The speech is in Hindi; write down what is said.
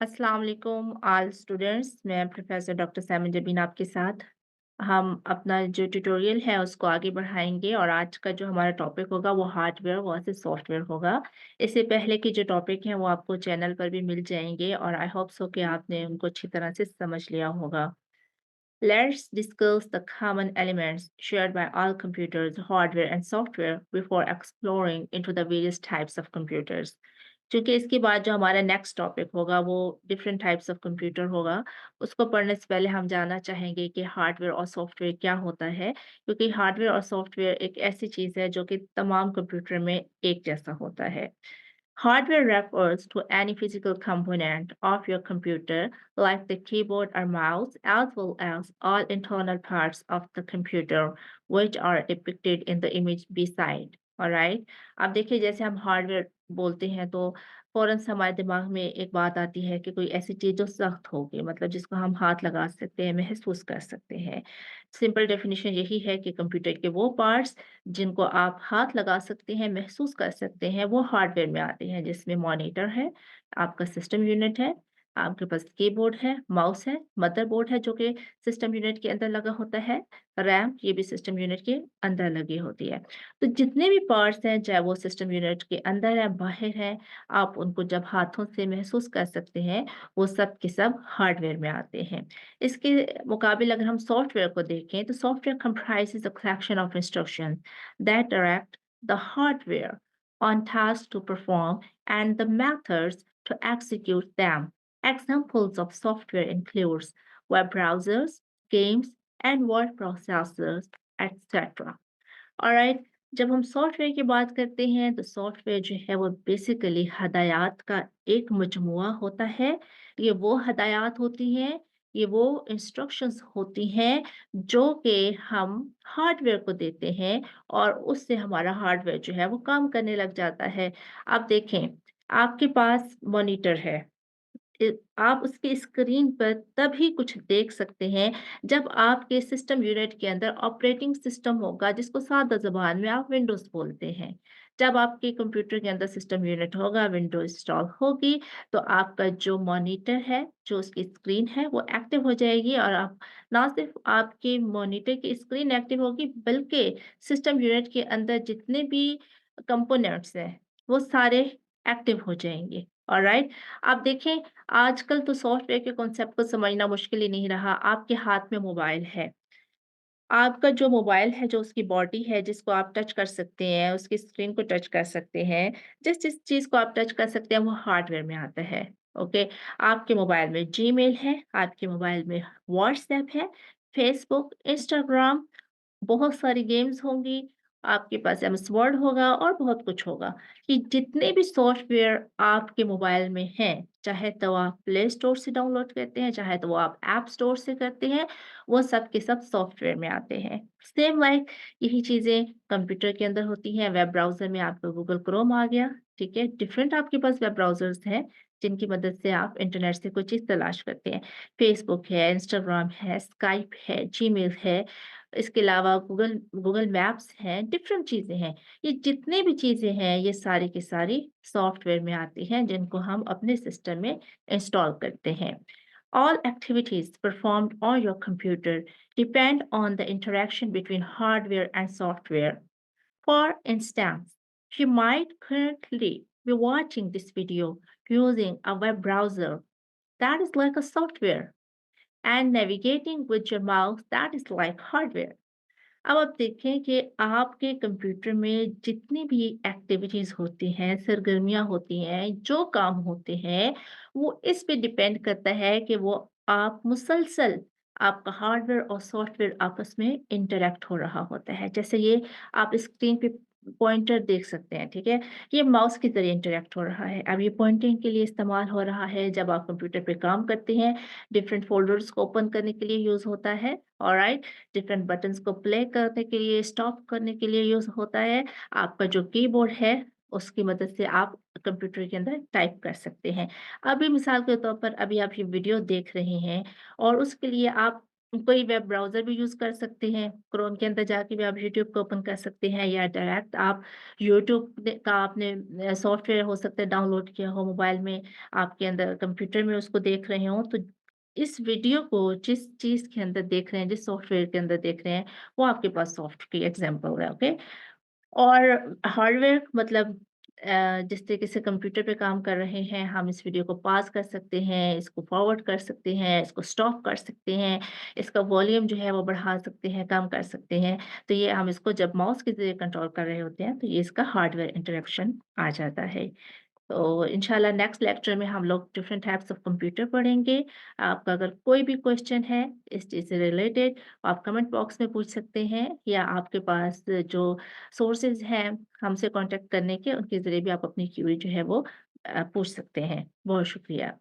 अस्सलाम वालेकुम ऑल स्टूडेंट्स। मैं प्रोफेसर डॉक्टर सैमी जबीन आपके साथ। हम अपना जो ट्यूटोरियल है उसको आगे बढ़ाएंगे और आज का जो हमारा टॉपिक होगा वो हार्डवेयर वर्सेस सॉफ्टवेयर होगा। इससे पहले के जो टॉपिक हैं वो आपको चैनल पर भी मिल जाएंगे और आई होप सो कि आपने उनको अच्छी तरह से समझ लिया होगा। Let's discuss the common elements shared by all computers, hardware and software before exploring into the various types of computers. क्योंकि इसके बाद जो हमारा नेक्स्ट टॉपिक होगा वो डिफरेंट टाइप्स ऑफ कंप्यूटर होगा। उसको पढ़ने से पहले हम जानना चाहेंगे कि हार्डवेयर और सॉफ्टवेयर क्या होता है, क्योंकि हार्डवेयर और सॉफ्टवेयर एक ऐसी चीज़ है जो कि तमाम कंप्यूटर में एक जैसा होता है। Hardware refers to any physical component of your computer, like the keyboard or mouse, as well as all internal parts of the computer, which are depicted in the image beside. Alright? अब देखिए जैसे हम हार्डवेयर बोलते हैं तो फौरन से हमारे दिमाग में एक बात आती है कि कोई ऐसी चीज़ जो सख्त होगी, मतलब जिसको हम हाथ लगा सकते हैं, महसूस कर सकते हैं। सिंपल डेफिनेशन यही है कि कंप्यूटर के वो पार्ट्स जिनको आप हाथ लगा सकते हैं, महसूस कर सकते हैं, वो हार्डवेयर में आते हैं, जिसमें मॉनिटर है, आपका सिस्टम यूनिट है, आपके पास कीबोर्ड है, माउस है, मदरबोर्ड है जो कि सिस्टम यूनिट के अंदर लगा होता है, रैम ये भी सिस्टम यूनिट के अंदर लगी होती है। तो जितने भी पार्ट्स हैं, चाहे वो सिस्टम यूनिट के अंदर है, बाहर है, आप उनको जब हाथों से महसूस कर सकते हैं, वो सब के सब हार्डवेयर में आते हैं। इसके मुकाबिल अगर हम सॉफ्टवेयर को देखें तो software comprises a collection of instructions that direct the hardware on tasks to perform and the methods to execute them. Examples of software includes web browsers, games, and word processors, etc. Alright, जब हम सॉफ्टवेयर की बात करते हैं तो सॉफ्टवेयर जो है वो बेसिकली हदायत का एक मजमुआ होता है। ये वो हदायत होती हैं, ये वो इंस्ट्रक्शंस होती हैं जो कि हम हार्डवेयर को देते हैं और उससे हमारा हार्डवेयर जो है वो काम करने लग जाता है। आप देखें, आपके पास मॉनिटर है, आप उसकी स्क्रीन पर तभी कुछ देख सकते हैं जब आपके सिस्टम यूनिट के अंदर ऑपरेटिंग सिस्टम होगा, जिसको सादा ज़बान में आप विंडोज़ बोलते हैं। जब आपके कंप्यूटर के अंदर सिस्टम यूनिट होगा, विंडो इंस्टॉल होगी, तो आपका जो मॉनिटर है, जो उसकी स्क्रीन है, वो एक्टिव हो जाएगी और आप ना सिर्फ आपके मॉनिटर की स्क्रीन एक्टिव होगी, बल्कि सिस्टम यूनिट के अंदर जितने भी कंपोनेंट्स हैं, वो सारे एक्टिव हो जाएँगे। ऑलराइट? आप देखें, आजकल तो सॉफ्टवेयर के कॉन्सेप्ट को समझना मुश्किल ही नहीं रहा। आपके हाथ में मोबाइल है। आपका जो मोबाइल है, जो उसकी बॉडी है, जिसको आप टच कर सकते हैं, उसकी स्क्रीन को टच कर सकते हैं, जिस-जिस चीज़ को आप टच कर सकते हैं, वो हार्डवेयर में आता है। ओके? आपके मोबाइल में जीमेल है, आपके मोबाइल में व्हाट्सएप है, फेसबुक, इंस्टाग्राम, बहुत सारी गेम्स होंगी, आपके पास एमएस वर्ड होगा और बहुत कुछ होगा। कि जितने भी सॉफ्टवेयर आपके मोबाइल में हैं, चाहे तो आप प्ले स्टोर से डाउनलोड करते हैं, चाहे तो वो आप ऐप स्टोर से करते हैं, वो सब के सब सॉफ्टवेयर में आते हैं। सेम लाइक यही चीज़ें कंप्यूटर के अंदर होती हैं, वेब ब्राउज़र में आपका गूगल क्रोम आ गया, ठीक है? डिफरेंट आपके पास वेब ब्राउज़र्स हैं, जिनकी मदद से आप इंटरनेट से कोई चीज़ तलाश करते हैं। फेसबुक है, इंस्टाग्राम है, स्काइप है, जीमेल है, इसके अलावा गूगल गूगल मैप्स हैं, डिफरेंट चीज़ें हैं। ये जितनी भी चीज़ें हैं, ये सारी की सारी सॉफ्टवेयर में आती हैं, जिनको हम अपने सिस्टम में इंस्टॉल करते हैं। All activities performed on your computer depend on the interaction between hardware and software. For instance, you might currently be watching this video using a web browser that is like a software, and navigating with your mouse that is like hardware. अब आप देखें कि आपके कंप्यूटर में जितनी भी एक्टिविटीज़ होती हैं, सरगर्मियाँ होती हैं, जो काम होते हैं, वो इस पे डिपेंड करता है कि वो आप मुसलसल आपका हार्डवेयर और सॉफ्टवेयर आपस में इंटरैक्ट हो रहा होता है। जैसे ये आप स्क्रीन पे पॉइंटर देख सकते हैं, ठीक है? ये माउस के ज़रिए इंटरैक्ट हो रहा है। अब ये पॉइंटिंग के लिए इस्तेमाल हो रहा है जब आप कंप्यूटर पे काम करते हैं, डिफरेंट फ़ोल्डर्स को ओपन करने के लिए यूज़ होता है, ऑलराइट? डिफरेंट बटन्स को प्ले करने के लिए, स्टॉप करने के लिए यूज़ होता है। आपका जो कीबोर्ड है, उसकी मदद से आप कंप्यूटर के अंदर टाइप कर सकते हैं। अभी मिसाल के तौर पर अभी आप ये वीडियो देख रहे हैं और उसके लिए आप कोई वेब ब्राउज़र भी यूज़ कर सकते हैं, क्रोम के अंदर जाके भी आप यूट्यूब को ओपन कर सकते हैं या डायरेक्ट आप यूट्यूब का आपने सॉफ्टवेयर हो सकता है डाउनलोड किया हो मोबाइल में, आपके अंदर कंप्यूटर में उसको देख रहे हों, तो इस वीडियो को जिस चीज़ के अंदर देख रहे हैं, जिस सॉफ्टवेयर के अंदर देख रहे हैं, वो आपके पास सॉफ्ट की एग्ज़ाम्पल है, ओके? और हार्डवेयर मतलब जिस तरीके से कंप्यूटर पे काम कर रहे हैं, हम इस वीडियो को पॉज़ कर सकते हैं, इसको फॉरवर्ड कर सकते हैं, इसको स्टॉप कर सकते हैं, इसका वॉल्यूम जो है वो बढ़ा सकते हैं, कम कर सकते हैं। तो ये हम इसको जब माउस के ज़रिए कंट्रोल कर रहे होते हैं, तो ये इसका हार्डवेयर इंटरैक्शन आ जाता है। तो इंशाल्लाह नेक्स्ट लेक्चर में हम लोग डिफरेंट टाइप्स ऑफ कंप्यूटर पढ़ेंगे। आपका अगर कोई भी क्वेश्चन है इस चीज़ से रिलेटेड, आप कमेंट बॉक्स में पूछ सकते हैं या आपके पास जो सोर्सेज़ हैं हमसे कॉन्टैक्ट करने के, उनके ज़रिए भी आप अपनी क्वेरी जो है वो पूछ सकते हैं। बहुत शुक्रिया।